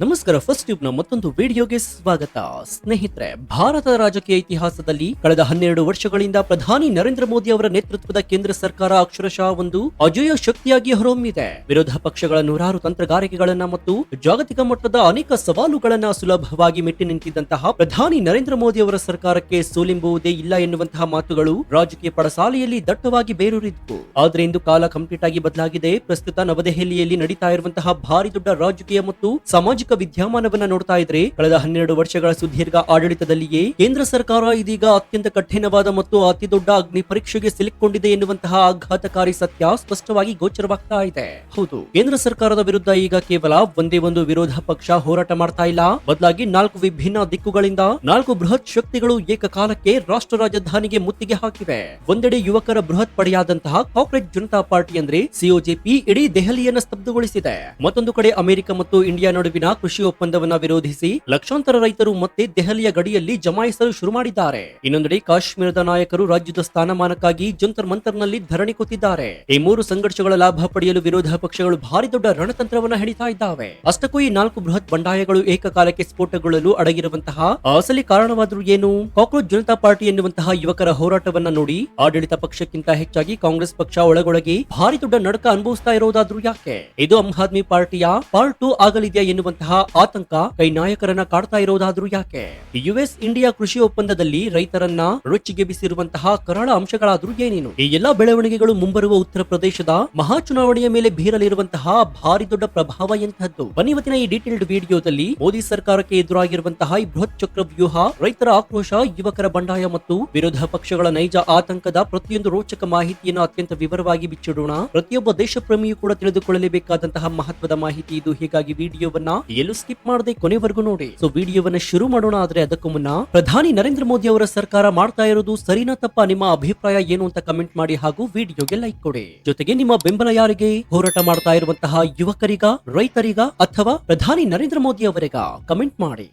ನಮಸ್ಕಾರ. First tube ನ ಮತ್ತೊಂದು ವಿಡಿಯೋಗೆ ಸ್ವಾಗತ. ಸ್ನೇಹಿತರೆ, ಭಾರತದ ರಾಜಕೀಯ ಇತಿಹಾಸದಲ್ಲಿ ಕಳೆದ 12 ವರ್ಷಗಳಿಂದ ಪ್ರಧಾನಿ ನರೇಂದ್ರ ಮೋದಿ ಅವರ ನೇತೃತ್ವದ ಕೇಂದ್ರ ಸರ್ಕಾರ ಅಕ್ಷರಶಃ ಒಂದು ಅಜೇಯ ಶಕ್ತಿಯಾಗಿ ಹೊರಹೊಮ್ಮಿದೆ. ವಿರೋಧ ಪಕ್ಷಗಳ ನೂರಾರು ತಂತ್ರಗಾರಿಕೆಗಳನ್ನ ಮತ್ತು ಜಾಗತಿಕ ಮಟ್ಟದ ಅನೇಕ ಸವಾಲುಗಳನ್ನ ಸುಲಭವಾಗಿ ಮೆಟ್ಟಿ ನಿಂತಿದ್ದಂತಹ ಪ್ರಧಾನಿ ನರೇಂದ್ರ ಮೋದಿ ಅವರ ಸರ್ಕಾರಕ್ಕೆ ಸೋಲೆಂಬುವುದೇ ಇಲ್ಲ ಎನ್ನುವಂತಹ ಮಾತುಗಳು ರಾಜಕೀಯ ಪಡಸಾಲೆಯಲ್ಲಿ ದಟ್ಟವಾಗಿ ಬೇರೂರಿದ್ವು. ಆದ್ರೆ ಇಂದು ಕಾಲ ಕಂಪ್ಲೀಟ್ ಆಗಿ ಬದಲಾಗಿದೆ. ಪ್ರಸ್ತುತ ನವದೆಹಲಿಯಲ್ಲಿ ನಡೀತಾ ಇರುವಂತಹ ಭಾರಿ ದೊಡ್ಡ ರಾಜಕೀಯ ಮತ್ತು ಸಾಮಾಜಿಕ ವಿದ್ಯಮಾನವನ್ನ ನೋಡ್ತಾ ಇದ್ರೆ ಕಳೆದ 12 ವರ್ಷಗಳ ಸುದೀರ್ಘ ಆಡಳಿತದಲ್ಲಿಯೇ ಕೇಂದ್ರ ಸರ್ಕಾರ ಇದೀಗ ಅತ್ಯಂತ ಕಠಿಣವಾದ ಮತ್ತು ಅತಿ ದೊಡ್ಡ ಅಗ್ನಿ ಪರೀಕ್ಷೆಗೆ ಸಿಲುಕೊಂಡಿದೆ ಎನ್ನುವಂತಹ ಆಘಾತಕಾರಿ ಸತ್ಯ ಸ್ಪಷ್ಟವಾಗಿ ಗೋಚರವಾಗ್ತಾ ಇದೆ. ಹೌದು, ಕೇಂದ್ರ ಸರ್ಕಾರದ ವಿರುದ್ಧ ಈಗ ಕೇವಲ ಒಂದೇ ಒಂದು ವಿರೋಧ ಪಕ್ಷ ಹೋರಾಟ ಮಾಡ್ತಾ ಇಲ್ಲ, ಬದಲಾಗಿ 4 ವಿಭಿನ್ನ ದಿಕ್ಕುಗಳಿಂದ 4 ಬೃಹತ್ ಶಕ್ತಿಗಳು ಏಕಕಾಲಕ್ಕೆ ರಾಷ್ಟ್ರ ರಾಜಧಾನಿಗೆ ಮುತ್ತಿಗೆ ಹಾಕಿವೆ. ಒಂದೆಡೆ ಯುವಕರ ಬೃಹತ್ ಪಡೆಯಾದಂತಹ ಕಾಂಗ್ರೆಸ್ ಜನತಾ ಪಾರ್ಟಿ ಅಂದ್ರೆ ಸಿಒಜೆಪಿ ಇಡೀ ದೆಹಲಿಯನ್ನ ಸ್ತಬ್ಧಗೊಳಿಸಿದೆ. ಮತ್ತೊಂದು ಕಡೆ ಅಮೆರಿಕ ಮತ್ತು ಇಂಡಿಯಾ ನಡುವಿನ ಕೃಷಿ ಒಪ್ಪಂದವನ್ನ ವಿರೋಧಿಸಿ ಲಕ್ಷಾಂತರ ರೈತರು ಮತ್ತೆ ದೆಹಲಿಯ ಗಡಿಯಲ್ಲಿ ಜಮಾಯಿಸಲು ಶುರು ಮಾಡಿದ್ದಾರೆ. ಇನ್ನೊಂದೆಡೆ ಕಾಶ್ಮೀರದ ನಾಯಕರು ರಾಜ್ಯದ ಸ್ಥಾನಮಾನಕ್ಕಾಗಿ ಜಂತರ್ ಮಂತರ್ನಲ್ಲಿ ಧರಣಿ ಕೂತಿದ್ದಾರೆ. ಈ 3 ಸಂಘರ್ಷಗಳ ಲಾಭ ಪಡೆಯಲು ವಿರೋಧ ಪಕ್ಷಗಳು ಭಾರಿ ದೊಡ್ಡ ರಣತಂತ್ರವನ್ನ ಹೆಣಿತಾ ಇದ್ದಾವೆ. ಅಷ್ಟಕ್ಕೂ ಈ 4 ಬೃಹತ್ ಬಂಡಾಯಗಳು ಏಕಕಾಲಕ್ಕೆ ಸ್ಫೋಟಗೊಳ್ಳಲು ಅಡಗಿರುವಂತಹ ಅಸಲಿ ಕಾರಣವಾದರೂ ಏನು? ಕಾಂಗ್ರೆಸ್ ಜನತಾ ಪಾರ್ಟಿ ಎನ್ನುವಂತಹ ಯುವಕರ ಹೋರಾಟವನ್ನ ನೋಡಿ ಆಡಳಿತ ಪಕ್ಷಕ್ಕಿಂತ ಹೆಚ್ಚಾಗಿ ಕಾಂಗ್ರೆಸ್ ಪಕ್ಷ ಒಳಗೊಳಗೆ ಭಾರಿ ದೊಡ್ಡ ನಡಕ ಅನುಭವಿಸ್ತಾ ಇರೋದಾದ್ರೂ ಯಾಕೆ? ಇದು ಆಮ್ ಆದ್ಮಿ ಪಾರ್ಟಿಯ ಪಾರ್ಟ್ 2 ಆಗಲಿದೆಯಾ ಎನ್ನುವಂತಹ ಆತಂಕ ಕೈ ನಾಯಕರನ್ನ ಕಾಡ್ತಾ ಇರೋದಾದ್ರೂ ಯಾಕೆ? ಯುಎಸ್ ಇಂಡಿಯಾ ಕೃಷಿ ಒಪ್ಪಂದದಲ್ಲಿ ರೈತರನ್ನ ರೊಚ್ಚಿಗೆಬ್ಬಿಸಿರುವಂತಹ ಕರಾಳ ಅಂಶಗಳಾದ್ರೂ ಏನೇನು? ಈ ಎಲ್ಲಾ ಬೆಳವಣಿಗೆಗಳು ಮುಂಬರುವ ಉತ್ತರ ಪ್ರದೇಶದ ಮಹಾ ಚುನಾವಣೆಯ ಮೇಲೆ ಬೀರಲಿರುವಂತಹ ಭಾರಿ ದೊಡ್ಡ ಪ್ರಭಾವ ಎಂತಹದ್ದು? ಬನ್ನಿ ಇವತ್ತಿನ ಈ ಡೀಟೇಲ್ಡ್ ವಿಡಿಯೋದಲ್ಲಿ ಮೋದಿ ಸರ್ಕಾರಕ್ಕೆ ಎದುರಾಗಿರುವಂತಹ ಈ ಬೃಹತ್ ಚಕ್ರವ್ಯೂಹ, ರೈತರ ಆಕ್ರೋಶ, ಯುವಕರ ಬಂಡಾಯ ಮತ್ತು ವಿರೋಧ ಪಕ್ಷಗಳ ನೈಜ ಆತಂಕದ ಪ್ರತಿಯೊಂದು ರೋಚಕ ಮಾಹಿತಿಯನ್ನು ಅತ್ಯಂತ ವಿವರವಾಗಿ ಬಿಚ್ಚಿಡೋಣ. ಪ್ರತಿಯೊಬ್ಬ ದೇಶಪ್ರೇಮಿಯೂ ಕೂಡ ತಿಳಿದುಕೊಳ್ಳಲೇಬೇಕಾದಂತಹ ಮಹತ್ವದ ಮಾಹಿತಿ ಇದು. ಹೀಗಾಗಿ ವಿಡಿಯೋವನ್ನ ಎಲ್ಲೂ ಸ್ಕಿಪ್ ಮಾಡದೆ ಕೊನೆವರೆಗೂ ನೋಡಿ. ಸೊ ವಿಡಿಯೋವನ್ನ ಶುರು ಮಾಡೋಣ. ಆದ್ರೆ ಅದಕ್ಕೂ ಮುನ್ನ ಪ್ರಧಾನಿ ನರೇಂದ್ರ ಮೋದಿ ಅವರ ಸರ್ಕಾರ ಮಾಡ್ತಾ ಇರೋದು ಸರಿನಾ ತಪ್ಪಾ? ನಿಮ್ಮ ಅಭಿಪ್ರಾಯ ಏನು ಅಂತ ಕಮೆಂಟ್ ಮಾಡಿ ಹಾಗೂ ವಿಡಿಯೋಗೆ ಲೈಕ್ ಕೊಡಿ. ಜೊತೆಗೆ ನಿಮ್ಮ ಬೆಂಬಲ ಯಾರಿಗೆ? ಹೋರಾಟ ಮಾಡ್ತಾ ಇರುವಂತಹ ಯುವಕರಿಗ, ರೈತರಿಗ ಅಥವಾ ಪ್ರಧಾನಿ ನರೇಂದ್ರ ಮೋದಿ ಅವರಿಗ? ಕಮೆಂಟ್ ಮಾಡಿ.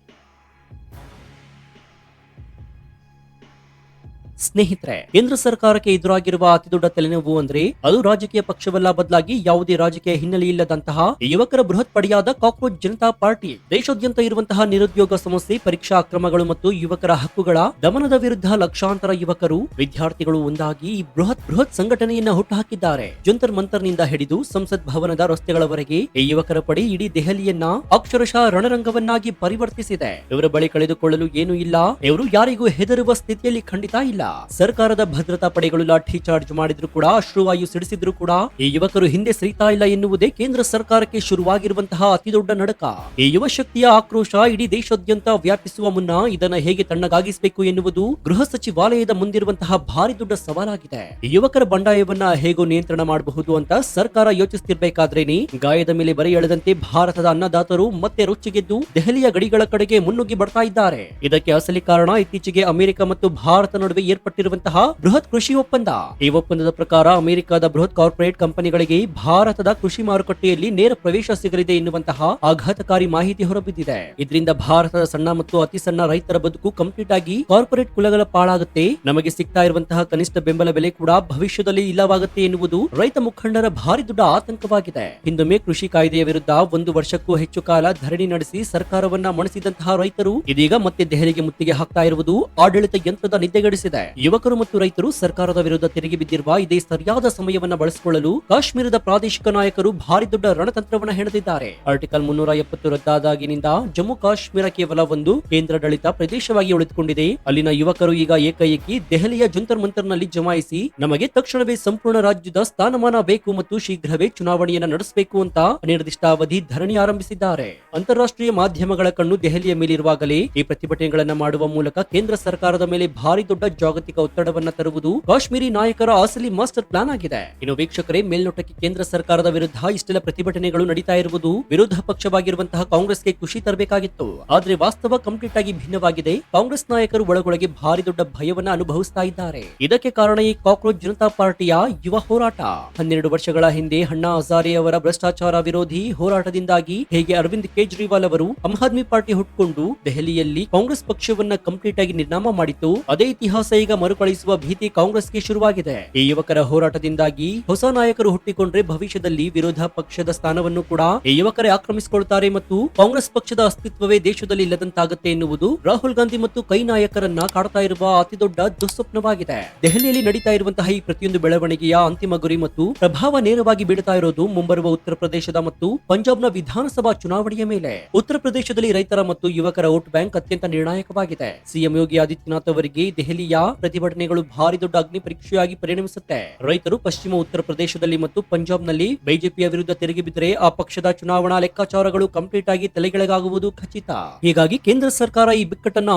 ಸ್ನೇಹಿತರೆ, ಕೇಂದ್ರ ಸರ್ಕಾರಕ್ಕೆ ಎದುರಾಗಿರುವ ಅತಿ ದೊಡ್ಡ ತಲೆನೋವು ಅಂದ್ರೆ ಅದು ರಾಜಕೀಯ ಪಕ್ಷವಲ್ಲ, ಬದಲಾಗಿ ಯಾವುದೇ ರಾಜಕೀಯ ಹಿನ್ನೆಲೆ ಇಲ್ಲದಂತಹ ಯುವಕರ ಬೃಹತ್ ಪಡೆಯಾದ ಕಾಂಗ್ರೆಸ್ ಜನತಾ ಪಾರ್ಟಿ. ದೇಶಾದ್ಯಂತ ಇರುವಂತಹ ನಿರುದ್ಯೋಗ ಸಮಸ್ಯೆ, ಪರೀಕ್ಷಾ ಅಕ್ರಮಗಳು ಮತ್ತು ಯುವಕರ ಹಕ್ಕುಗಳ ದಮನದ ವಿರುದ್ಧ ಲಕ್ಷಾಂತರ ಯುವಕರು, ವಿದ್ಯಾರ್ಥಿಗಳು ಒಂದಾಗಿ ಈ ಬೃಹತ್ ಸಂಘಟನೆಯನ್ನ ಹುಟ್ಟುಹಾಕಿದ್ದಾರೆ. ಜಂತರ್ ಮಂತರ್ನಿಂದ ಹಿಡಿದು ಸಂಸತ್ ಭವನದ ರಸ್ತೆಗಳವರೆಗೆ ಈ ಯುವಕರ ಪಡೆ ಇಡೀ ದೆಹಲಿಯನ್ನ ಅಕ್ಷರಶಃ ರಣರಂಗವನ್ನಾಗಿ ಪರಿವರ್ತಿಸಿದೆ. ಇವರ ಬಳಿ ಕಳೆದುಕೊಳ್ಳಲು ಏನೂ ಇಲ್ಲ. ಇವರು ಯಾರಿಗೂ ಹೆದರುವ ಸ್ಥಿತಿಯಲ್ಲಿ ಖಂಡಿತ ಇಲ್ಲ. ಸರ್ಕಾರದ ಭದ್ರತಾ ಪಡೆಗಳು ಲಾಠಿ ಚಾರ್ಜ್ ಮಾಡಿದ್ರು ಕೂಡ, ಅಶ್ರುವಾಯು ಸಿಡಿಸಿದ್ರು ಕೂಡ ಈ ಯುವಕರು ಹಿಂದೆ ಸರಿತಾ ಇಲ್ಲ ಎನ್ನುವುದೇ ಕೇಂದ್ರ ಸರ್ಕಾರಕ್ಕೆ ಶುರುವಾಗಿರುವಂತಹ ಅತಿ ದೊಡ್ಡ ನಡಕ. ಈ ಯುವ ಶಕ್ತಿಯ ಆಕ್ರೋಶ ಇಡೀ ದೇಶಾದ್ಯಂತ ವ್ಯಾಪಿಸುವ ಮುನ್ನ ಇದನ್ನ ಹೇಗೆ ತಣ್ಣಗಾಗಿಸಬೇಕು ಎನ್ನುವುದು ಗೃಹ ಸಚಿವಾಲಯದ ಮುಂದಿರುವಂತಹ ಭಾರಿ ದೊಡ್ಡ ಸವಾಲಾಗಿದೆ. ಈ ಯುವಕರ ಬಂಡಾಯವನ್ನ ಹೇಗೋ ನಿಯಂತ್ರಣ ಮಾಡಬಹುದು ಅಂತ ಸರ್ಕಾರ ಯೋಚಿಸುತ್ತಿರ್ಬೇಕಾದ್ರೇನೆ ಗಾಯದ ಮೇಲೆ ಬರೆ ಎಳೆದಂತೆ ಭಾರತದ ಅನ್ನದಾತರು ಮತ್ತೆ ರೊಚ್ಚಿಗೆದ್ದು ದೆಹಲಿಯ ಗಡಿಗಳ ಕಡೆಗೆ ಮುನ್ನುಗ್ಗಿ ಬರ್ತಾ ಇದ್ದಾರೆ. ಇದಕ್ಕೆ ಅಸಲಿ ಕಾರಣ ಇತ್ತೀಚೆಗೆ ಅಮೆರಿಕ ಮತ್ತು ಭಾರತ ನಡುವೆ ಏರ್ಪಟ್ಟಿರುವಂತಹ ಬೃಹತ್ ಕೃಷಿ ಒಪ್ಪಂದ. ಈ ಒಪ್ಪಂದದ ಪ್ರಕಾರ ಅಮೆರಿಕದ ಬೃಹತ್ ಕಾರ್ಪೊರೇಟ್ ಕಂಪನಿಗಳಿಗೆ ಭಾರತದ ಕೃಷಿ ಮಾರುಕಟ್ಟೆಯಲ್ಲಿ ನೇರ ಪ್ರವೇಶ ಸಿಗಲಿದೆ ಎನ್ನುವಂತಹ ಆಘಾತಕಾರಿ ಮಾಹಿತಿ ಹೊರಬಿದ್ದಿದೆ. ಇದರಿಂದ ಭಾರತದ ಸಣ್ಣ ಮತ್ತು ಅತಿ ಸಣ್ಣ ರೈತರ ಬದುಕು ಕಂಪ್ಲೀಟ್ ಆಗಿ ಕಾರ್ಪೊರೇಟ್ ಕುಲಗಳ ಪಾಳಾಗುತ್ತೆ. ನಮಗೆ ಸಿಗ್ತಾ ಇರುವಂತಹ ಕನಿಷ್ಠ ಬೆಂಬಲ ಬೆಲೆ ಕೂಡ ಭವಿಷ್ಯದಲ್ಲಿ ಇಲ್ಲವಾಗುತ್ತೆ ಎನ್ನುವುದು ರೈತ ಮುಖಂಡರ ಭಾರಿ ದೊಡ್ಡ ಆತಂಕವಾಗಿದೆ. ಹಿಂದೊಮ್ಮೆ ಕೃಷಿ ಕಾಯ್ದೆಯ ವಿರುದ್ಧ 1 ವರ್ಷಕ್ಕೂ ಹೆಚ್ಚು ಕಾಲ ಧರಣಿ ನಡೆಸಿ ಸರ್ಕಾರವನ್ನ ಮಣಿಸಿದಂತಹ ರೈತರು ಇದೀಗ ಮತ್ತೆ ದೆಹಲಿಗೆ ಮುತ್ತಿಗೆ ಹಾಕ್ತಾ ಇರುವುದು ಆಡಳಿತ ಯಂತ್ರದ ನಿದ್ದೆಗೆಡಿಸಿದೆ. ಯುವಕರು ಮತ್ತು ರೈತರು ಸರ್ಕಾರದ ವಿರುದ್ಧ ತಿರುಗಿ ಬಿದ್ದಿರುವ ಇದೇ ಸರಿಯಾದ ಸಮಯವನ್ನ ಬಳಸಿಕೊಳ್ಳಲು ಕಾಶ್ಮೀರದ ಪ್ರಾದೇಶಿಕ ನಾಯಕರು ಭಾರಿ ದೊಡ್ಡ ರಣತಂತ್ರವನ್ನ ಹೆಣೆದಿದ್ದಾರೆ. ಆರ್ಟಿಕಲ್ 370 ರದ್ದಾದಾಗಿನಿಂದ ಜಮ್ಮು ಕಾಶ್ಮೀರ ಕೇವಲ ಒಂದು ಕೇಂದ್ರಾಡಳಿತ ಪ್ರದೇಶವಾಗಿ ಉಳಿದುಕೊಂಡಿದೆ. ಅಲ್ಲಿನ ಯುವಕರು ಈಗ ಏಕಾಏಕಿ ದೆಹಲಿಯ ಜಂತರ್ ಮಂತರ್ನಲ್ಲಿ ಜಮಾಯಿಸಿ ನಮಗೆ ತಕ್ಷಣವೇ ಸಂಪೂರ್ಣ ರಾಜ್ಯದ ಸ್ಥಾನಮಾನ ಬೇಕು ಮತ್ತು ಶೀಘ್ರವೇ ಚುನಾವಣೆಯನ್ನ ನಡೆಸಬೇಕು ಅಂತ ಅನಿರ್ದಿಷ್ಟಾವಧಿ ಧರಣಿ ಆರಂಭಿಸಿದ್ದಾರೆ. ಅಂತಾರಾಷ್ಟ್ರೀಯ ಮಾಧ್ಯಮಗಳ ಕಣ್ಣು ದೆಹಲಿಯ ಮೇಲಿರುವಾಗಲೇ ಈ ಪ್ರತಿಭಟನೆಗಳನ್ನ ಮಾಡುವ ಮೂಲಕ ಕೇಂದ್ರ ಸರ್ಕಾರದ ಮೇಲೆ ಭಾರಿ ದೊಡ್ಡ ಜಾಗತಿಕ ಒತ್ತಡವನ್ನ ತರುವುದು ಕಾಶ್ಮೀರಿ ನಾಯಕರ ಅಸಲಿ ಮಾಸ್ಟರ್ ಪ್ಲಾನ್ ಆಗಿದೆ. ಇನ್ನು ವೀಕ್ಷಕರೇ, ಮೇಲ್ನೋಟಕ್ಕೆ ಕೇಂದ್ರ ಸರ್ಕಾರದ ವಿರುದ್ಧ ಇಷ್ಟೆಲ್ಲ ಪ್ರತಿಭಟನೆಗಳು ನಡೀತಾ ಇರುವುದು ವಿರೋಧ ಪಕ್ಷವಾಗಿರುವಂತಹ ಕಾಂಗ್ರೆಸ್ಗೆ ಖುಷಿ ತರಬೇಕಾಗಿತ್ತು. ಆದ್ರೆ ವಾಸ್ತವ ಕಂಪ್ಲೀಟ್ ಆಗಿ ಭಿನ್ನವಾಗಿದೆ. ಕಾಂಗ್ರೆಸ್ ನಾಯಕರು ಒಳಗೊಳಗೆ ಭಾರಿ ದೊಡ್ಡ ಭಯವನ್ನ ಅನುಭವಿಸ್ತಾ ಇದ್ದಾರೆ. ಇದಕ್ಕೆ ಕಾರಣ ಈ ಕಾಂಗ್ರೆಸ್ ಜನತಾ ಪಾರ್ಟಿಯ ಯುವ ಹೋರಾಟ. 12 ವರ್ಷಗಳ ಹಿಂದೆ ಅಣ್ಣಾ ಹಜಾರೆ ಅವರ ಭ್ರಷ್ಟಾಚಾರ ವಿರೋಧಿ ಹೋರಾಟದಿಂದಾಗಿ ಹೇಗೆ ಅರವಿಂದ್ ಕೇಜ್ರಿವಾಲ್ ಅವರು ಆಮ್ ಆದ್ಮಿ ಪಾರ್ಟಿ ಹುಟ್ಟುಕೊಂಡು ದೆಹಲಿಯಲ್ಲಿ ಕಾಂಗ್ರೆಸ್ ಪಕ್ಷವನ್ನ ಕಂಪ್ಲೀಟ್ ಆಗಿ ನಿರ್ನಾಮ ಮಾಡಿತ್ತು, ಅದೇ ಇತಿಹಾಸ ಈಗ ಮರುಕಳಿಸುವ ಭೀತಿ ಕಾಂಗ್ರೆಸ್ಗೆ ಶುರುವಾಗಿದೆ. ಈ ಯುವಕರ ಹೋರಾಟದಿಂದಾಗಿ ಹೊಸ ನಾಯಕರು ಹುಟ್ಟಿಕೊಂಡ್ರೆ ಭವಿಷ್ಯದಲ್ಲಿ ವಿರೋಧ ಪಕ್ಷದ ಸ್ಥಾನವನ್ನು ಕೂಡ ಈ ಯುವಕರೇ ಆಕ್ರಮಿಸಿಕೊಳ್ತಾರೆ ಮತ್ತು ಕಾಂಗ್ರೆಸ್ ಪಕ್ಷದ ಅಸ್ತಿತ್ವವೇ ದೇಶದಲ್ಲಿ ಇಲ್ಲದಂತಾಗುತ್ತೆ ಎನ್ನುವುದು ರಾಹುಲ್ ಗಾಂಧಿ ಮತ್ತು ಕೈ ನಾಯಕರನ್ನ ಕಾಡ್ತಾ ಇರುವ ಅತಿದೊಡ್ಡ ದುಸ್ವಪ್ನವಾಗಿದೆ. ದೆಹಲಿಯಲ್ಲಿ ನಡೀತಾ ಇರುವಂತಹ ಈ ಪ್ರತಿಯೊಂದು ಬೆಳವಣಿಗೆಯ ಅಂತಿಮ ಗುರಿ ಮತ್ತು ಪ್ರಭಾವ ನೇರವಾಗಿ ಬೀಳ್ತಾ ಇರೋದು ಮುಂಬರುವ ಉತ್ತರ ಪ್ರದೇಶದ ಮತ್ತು ಪಂಜಾಬ್ನ ವಿಧಾನಸಭಾ ಚುನಾವಣೆಯ ಮೇಲೆ. ಉತ್ತರ ಪ್ರದೇಶದಲ್ಲಿ ರೈತರ ಮತ್ತು ಯುವಕರ ವೋಟ್ ಬ್ಯಾಂಕ್ ಅತ್ಯಂತ ನಿರ್ಣಾಯಕವಾಗಿದೆ. ಸಿಎಂ ಯೋಗಿ ಆದಿತ್ಯನಾಥ್ ಅವರಿಗೆ ದೆಹಲಿಯ ಪ್ರತಿಭಟನೆಗಳು ಭಾರಿ ದೊಡ್ಡ ಅಗ್ನಿ ಪರೀಕ್ಷೆಯಾಗಿ ಪರಿಣಮಿಸುತ್ತೆ. ರೈತರು ಪಶ್ಚಿಮ ಉತ್ತರ ಪ್ರದೇಶದಲ್ಲಿ ಮತ್ತು ಪಂಜಾಬ್ನಲ್ಲಿ ಬಿಜೆಪಿಯ ವಿರುದ್ಧ ತಿರುಗಿ ಬಿದ್ದರೆ ಆ ಪಕ್ಷದ ಚುನಾವಣಾ ಲೆಕ್ಕಾಚಾರಗಳು ಕಂಪ್ಲೀಟ್ ಆಗಿ ತಲೆಕೆಳಗಾಗುವುದು ಖಚಿತ. ಹೀಗಾಗಿ ಕೇಂದ್ರ ಸರ್ಕಾರ ಈ ಬಿಕ್ಕಟ್ಟನ್ನ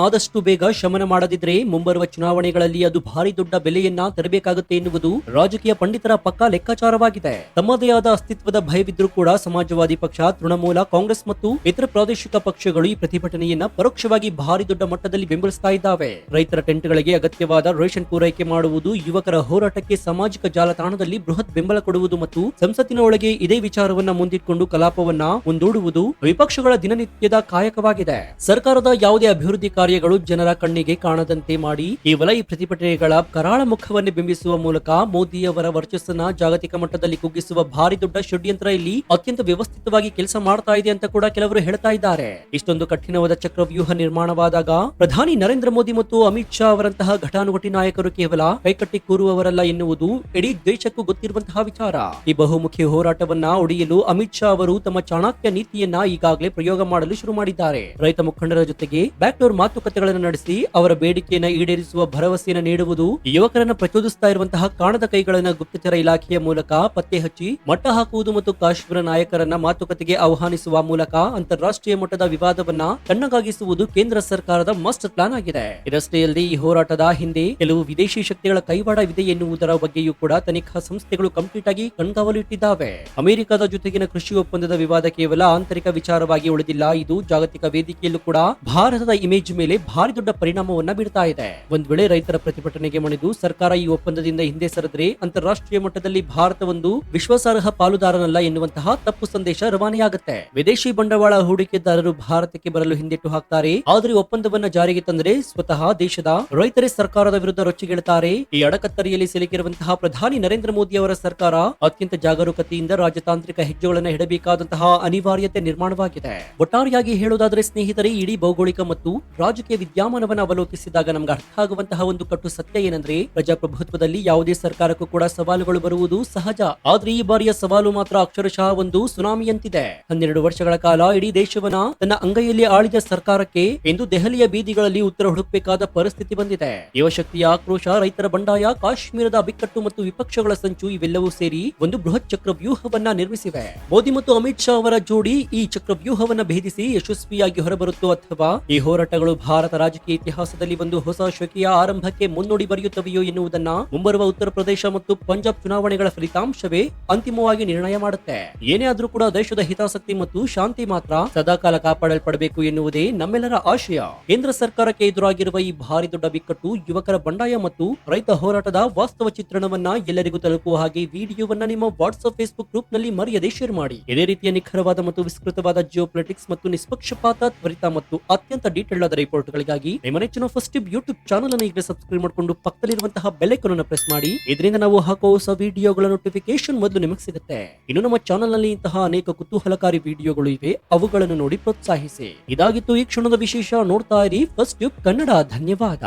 ಆದಷ್ಟು ಬೇಗ ಶಮನ ಮಾಡದಿದ್ರೆ ಮುಂಬರುವ ಚುನಾವಣೆಗಳಲ್ಲಿ ಅದು ಭಾರಿ ದೊಡ್ಡ ಬೆಲೆಯನ್ನ ತರಬೇಕಾಗುತ್ತೆ ಎನ್ನುವುದು ರಾಜಕೀಯ ಪಂಡಿತರ ಪಕ್ಕಾ ಲೆಕ್ಕಾಚಾರವಾಗಿದೆ. ತಮ್ಮದೇ ಆದ ಅಸ್ತಿತ್ವದ ಭಯವಿದ್ರೂ ಕೂಡ ಸಮಾಜವಾದಿ ಪಕ್ಷ, ತೃಣಮೂಲ ಕಾಂಗ್ರೆಸ್ ಮತ್ತು ಇತರ ಪ್ರಾದೇಶಿಕ ಪಕ್ಷಗಳು ಈ ಪ್ರತಿಭಟನೆಯನ್ನ ಪರೋಕ್ಷವಾಗಿ ಭಾರಿ ದೊಡ್ಡ ಮಟ್ಟದಲ್ಲಿ ಬೆಂಬಲಿಸ್ತಾ ಇದ್ದಾವೆ. ರೈತರ ಟೆಂಟ್ಗಳಿಗೆ ಅಗತ್ಯವಾದ ರೇಷನ್ ಪೂರೈಕೆ ಮಾಡುವುದು, ಯುವಕರ ಹೋರಾಟಕ್ಕೆ ಸಾಮಾಜಿಕ ಜಾಲತಾಣದಲ್ಲಿ ಬೃಹತ್ ಬೆಂಬಲ ಕೊಡುವುದು ಮತ್ತು ಸಂಸತ್ತಿನ ಒಳಗೆ ಇದೇ ವಿಚಾರವನ್ನ ಮುಂದಿಟ್ಕೊಂಡು ಕಲಾಪವನ್ನ ಮುಂದೂಡುವುದು ವಿಪಕ್ಷಗಳ ದಿನನಿತ್ಯದ ಕಾಯಕವಾಗಿದೆ. ಸರ್ಕಾರದ ಯಾವುದೇ ಅಭಿವೃದ್ಧಿ ಕಾರ್ಯಗಳು ಜನರ ಕಣ್ಣಿಗೆ ಕಾಣದಂತೆ ಮಾಡಿ ಕೇವಲ ಈ ಪ್ರತಿಭಟನೆಗಳ ಕರಾಳ ಮುಖವನ್ನೇ ಬಿಂಬಿಸುವ ಮೂಲಕ ಮೋದಿಯವರ ವರ್ಚಸ್ಸನ್ನ ಜಾಗತಿಕ ಮಟ್ಟದಲ್ಲಿ ಕುಗ್ಗಿಸುವ ಭಾರಿ ದೊಡ್ಡ ಷಡ್ಯಂತ್ರ ಇಲ್ಲಿ ಅತ್ಯಂತ ವ್ಯವಸ್ಥಿತವಾಗಿ ಕೆಲಸ ಮಾಡ್ತಾ ಇದೆ ಅಂತ ಕೂಡ ಕೆಲವರು ಹೇಳ್ತಾ ಇದ್ದಾರೆ. ಇಷ್ಟೊಂದು ಕಠಿಣವಾದ ಚಕ್ರವ್ಯೂಹ ನಿರ್ಮಾಣವಾದಾಗ ಪ್ರಧಾನಿ ನರೇಂದ್ರ ಮೋದಿ ಮತ್ತು ಅಮಿತ್ ಶಾ ಅವರಂತಹ ಘಟಾನುಘಟಿ ನಾಯಕರು ಕೇವಲ ಕೈಕಟ್ಟಿ ಕೂರುವವರಲ್ಲ ಎನ್ನುವುದು ಇಡೀ ದೇಶಕ್ಕೂ ಗೊತ್ತಿರುವಂತಹ ವಿಚಾರ. ಈ ಬಹುಮುಖಿ ಹೋರಾಟವನ್ನ ಒಡೆಯಲು ಅಮಿತ್ ಶಾ ಅವರು ತಮ್ಮ ಚಾಣಕ್ಯ ನೀತಿಯನ್ನ ಈಗಾಗಲೇ ಪ್ರಯೋಗ ಮಾಡಲು ಶುರು ಮಾಡಿದ್ದಾರೆ. ರೈತ ಮುಖಂಡರ ಜೊತೆಗೆ ಬ್ಯಾಕ್ಡೋರ್ ಮಾತುಕತೆಗಳನ್ನು ನಡೆಸಿ ಅವರ ಬೇಡಿಕೆಯನ್ನ ಈಡೇರಿಸುವ ಭರವಸೆಯನ್ನು ನೀಡುವುದು, ಯುವಕರನ್ನ ಪ್ರಚೋದಿಸ್ತಾ ಇರುವಂತಹ ಕಾಣದ ಕೈಗಳನ್ನ ಗುಪ್ತಚರ ಇಲಾಖೆಯ ಮೂಲಕ ಪತ್ತೆ ಹಚ್ಚಿ ಮಟ್ಟ ಹಾಕುವುದು ಮತ್ತು ಕಾಶ್ಮೀರ ನಾಯಕರನ್ನ ಮಾತುಕತೆಗೆ ಆಹ್ವಾನಿಸುವ ಮೂಲಕ ಅಂತಾರಾಷ್ಟ್ರೀಯ ಮಟ್ಟದ ವಿವಾದವನ್ನ ತಣ್ಣಗಾಗಿಸುವುದು ಕೇಂದ್ರ ಸರ್ಕಾರದ ಮಾಸ್ಟರ್ ಪ್ಲಾನ್ ಆಗಿದೆ. ಇದಷ್ಟೇ ಅಲ್ಲದೆ ಈ ಹೋರಾಟದ ಹಿಂದೆ ಕೆಲವು ವಿದೇಶಿ ಶಕ್ತಿಗಳ ಕೈವಾಡವಿದೆ ಎನ್ನುವುದರ ಬಗ್ಗೆಯೂ ಕೂಡ ತನಿಖಾ ಸಂಸ್ಥೆಗಳು ಕಂಪ್ಲೀಟ್ ಆಗಿ ಕಣ್ಗಾವಲು ಇಟ್ಟಿದ್ದಾವೆ. ಅಮೆರಿಕದ ಜೊತೆಗಿನ ಕೃಷಿ ಒಪ್ಪಂದದ ವಿವಾದ ಕೇವಲ ಆಂತರಿಕ ವಿಚಾರವಾಗಿ ಉಳಿದಿಲ್ಲ, ಇದು ಜಾಗತಿಕ ವೇದಿಕೆಯಲ್ಲೂ ಕೂಡ ಭಾರತದ ಇಮೇಜ್ ಮೇಲೆ ಭಾರಿ ದೊಡ್ಡ ಪರಿಣಾಮವನ್ನ ಬೀರ್ತಾ ಇದೆ. ಒಂದ್ ವೇಳೆ ರೈತರ ಪ್ರತಿಭಟನೆಗೆ ಮಣಿದು ಸರ್ಕಾರ ಈ ಒಪ್ಪಂದದಿಂದ ಹಿಂದೆ ಸರಿದ್ರೆ ಅಂತಾರಾಷ್ಟ್ರೀಯ ಮಟ್ಟದಲ್ಲಿ ಭಾರತ ಒಂದು ವಿಶ್ವಾಸಾರ್ಹ ಪಾಲುದಾರನಲ್ಲ ಎನ್ನುವಂತಹ ತಪ್ಪು ಸಂದೇಶ ರವಾನೆಯಾಗುತ್ತೆ. ವಿದೇಶಿ ಬಂಡವಾಳ ಹೂಡಿಕೆದಾರರು ಭಾರತಕ್ಕೆ ಬರಲು ಹಿಂದೆಟ್ಟು ಹಾಕ್ತಾರೆ, ಆದರೆ ಒಪ್ಪಂದವನ್ನ ಜಾರಿಗೆ ತಂದರೆ ಸ್ವತಃ ದೇಶದ ರೈತರೇ ಸರ್ಕಾರದ ವಿರುದ್ಧ ರೊಚ್ಚಿಗೆಳುತ್ತಾರೆ. ಈ ಅಡಕತ್ತರಿಯಲ್ಲಿ ಸಿಲುಕಿರುವಂತಹ ಪ್ರಧಾನಿ ನರೇಂದ್ರ ಮೋದಿ ಅವರ ಸರ್ಕಾರ ಅತ್ಯಂತ ಜಾಗರೂಕತೆಯಿಂದ ರಾಜತಾಂತ್ರಿಕ ಹೆಜ್ಜೆಗಳನ್ನು ಇಡಬೇಕಾದಂತಹ ಅನಿವಾರ್ಯತೆ ನಿರ್ಮಾಣವಾಗಿದೆ. ಒಟ್ಟಾರೆಯಾಗಿ ಹೇಳುವುದಾದರೆ ಸ್ನೇಹಿತರೆ, ಇಡೀ ಭೌಗೋಳಿಕ ಮತ್ತು ರಾಜಕೀಯ ವಿದ್ಯಮಾನವನ್ನು ಅವಲೋಕಿಸಿದಾಗ ನಮ್ಗೆ ಅರ್ಥ ಆಗುವಂತಹ ಒಂದು ಕಟ್ಟು ಸತ್ಯ ಏನಂದ್ರೆ, ಪ್ರಜಾಪ್ರಭುತ್ವದಲ್ಲಿ ಯಾವುದೇ ಸರ್ಕಾರಕ್ಕೂ ಕೂಡ ಸವಾಲುಗಳು ಬರುವುದು ಸಹಜ. ಆದ್ರೆ ಈ ಬಾರಿಯ ಸವಾಲು ಮಾತ್ರ ಅಕ್ಷರಶಃ ಒಂದು ಸುನಾಮಿಯಂತಿದೆ. 12 ವರ್ಷಗಳ ಕಾಲ ಇಡೀ ದೇಶವನ್ನ ತನ್ನ ಅಂಗೈಯಲ್ಲಿ ಆಳಿದ ಸರ್ಕಾರಕ್ಕೆ ಎಂದು ದೆಹಲಿಯ ಬೀದಿಗಳಲ್ಲಿ ಉತ್ತರ ಹುಡುಕಬೇಕಾದ ಪರಿಸ್ಥಿತಿ ಬಂದಿದೆ. ಯುವಶಕ್ತಿಯ ಆಕ್ರೋಶ, ರೈತರ ಬಂಡಾಯ, ಕಾಶ್ಮೀರದ ಬಿಕ್ಕಟ್ಟು ಮತ್ತು ವಿಪಕ್ಷಗಳ ಸಂಚು ಇವೆಲ್ಲವೂ ಸೇರಿ ಒಂದು ಬೃಹತ್ ಚಕ್ರವ್ಯೂಹವನ್ನ ನಿರ್ಮಿಸಿವೆ. ಮೋದಿ ಮತ್ತು ಅಮಿತ್ ಶಾ ಅವರ ಜೋಡಿ ಈ ಚಕ್ರವ್ಯೂಹವನ್ನ ಭೇದಿಸಿ ಯಶಸ್ವಿಯಾಗಿ ಹೊರಬರುತ್ತೋ ಅಥವಾ ಈ ಹೋರಾಟಗಳು ಭಾರತ ರಾಜಕೀಯ ಇತಿಹಾಸದಲ್ಲಿ ಒಂದು ಹೊಸ ಶಕೆಯ ಆರಂಭಕ್ಕೆ ಮುನ್ನುಡಿ ಬರೆಯುತ್ತವೆಯೋ ಎನ್ನುವುದನ್ನ ಮುಂಬರುವ ಉತ್ತರ ಪ್ರದೇಶ ಮತ್ತು ಪಂಜಾಬ್ ಚುನಾವಣೆಗಳ ಫಲಿತಾಂಶವೇ ಅಂತಿಮವಾಗಿ ನಿರ್ಣಯ ಮಾಡುತ್ತೆ. ಏನೇ ಆದ್ರೂ ಕೂಡ ದೇಶದ ಹಿತಾಸಕ್ತಿ ಮತ್ತು ಶಾಂತಿ ಮಾತ್ರ ಸದಾಕಾಲ ಕಾಪಾಡಲ್ಪಡಬೇಕು ಎನ್ನುವುದೇ ನಮ್ಮೆಲ್ಲರ ಆಶಯ. ಕೇಂದ್ರ ಸರ್ಕಾರಕ್ಕೆ ಎದುರಾಗಿರುವ ಈ ಭಾರಿ ದೊಡ್ಡ ಬಿಕ್ಕಟ್ಟು, ಯುವಕರ ಬಂಡಾಯ ಮತ್ತು ರೈತ ಹೋರಾಟದ ವಾಸ್ತವ ಚಿತ್ರಣವನ್ನ ಎಲ್ಲರಿಗೂ ತಲುಪುವ ಹಾಗೆ ವಿಡಿಯೋವನ್ನ ನಿಮ್ಮ ವಾಟ್ಸ್ಆಪ್ ಫೇಸ್ಬುಕ್ ಗ್ರೂಪ್ ನಲ್ಲಿ ಮರೆಯದೆ ಶೇರ್ ಮಾಡಿ. ಇದೇ ರೀತಿಯ ನಿಖರವಾದ ಮತ್ತು ವಿಸ್ತೃತವಾದ ಜಿಯೋ ಪೊಲಿಟಿಕ್ಸ್ ಮತ್ತು ನಿಷ್ಪಕ್ಷಪಾತ, ತ್ವರಿತ ಮತ್ತು ಅತ್ಯಂತ ಡೀಟೇಲ್ ಆದ ರಿಪೋರ್ಟ್ ಗಳಿಗಾಗಿ ನಿಮ್ಮ ನೆಚ್ಚಿನ ಫಸ್ಟ್ ಟಿಪ್ ಯೂಟ್ಯೂಬ್ ಚಾನಲ್ ಅನ್ನು ಈಗ ಸಬ್ಸ್ಕ್ರೈಬ್ ಮಾಡಿಕೊಂಡು ಪಕ್ಕದಲ್ಲಿರುವಂತಹ ಬೆಲ್ ಐಕಾನ್ ಅನ್ನು ಪ್ರೆಸ್ ಮಾಡಿ. ಇದರಿಂದ ನಾವು ಹಾಕುವ ಹೊಸ ವಿಡಿಯೋಗಳ ನೋಟಿಫಿಕೇಶನ್ ಮೊದಲು ನಿಮಗೆ ಸಿಗುತ್ತೆ. ಇನ್ನು ನಮ್ಮ ಚಾನಲ್ ನಲ್ಲಿ ಇಂತಹ ಅನೇಕ ಕುತೂಹಲಕಾರಿ ವಿಡಿಯೋಗಳು ಇವೆ, ಅವುಗಳನ್ನು ನೋಡಿ ಪ್ರೋತ್ಸಾಹಿಸಿ. ಇದಾಗಿತ್ತು ಈ ಕ್ಷಣದ ವಿಶೇಷ. ನೋಡ್ತಾ ಇರಿ ಫಸ್ಟ್ ಟಿಪ್ ಕನ್ನಡ. ಧನ್ಯವಾದ.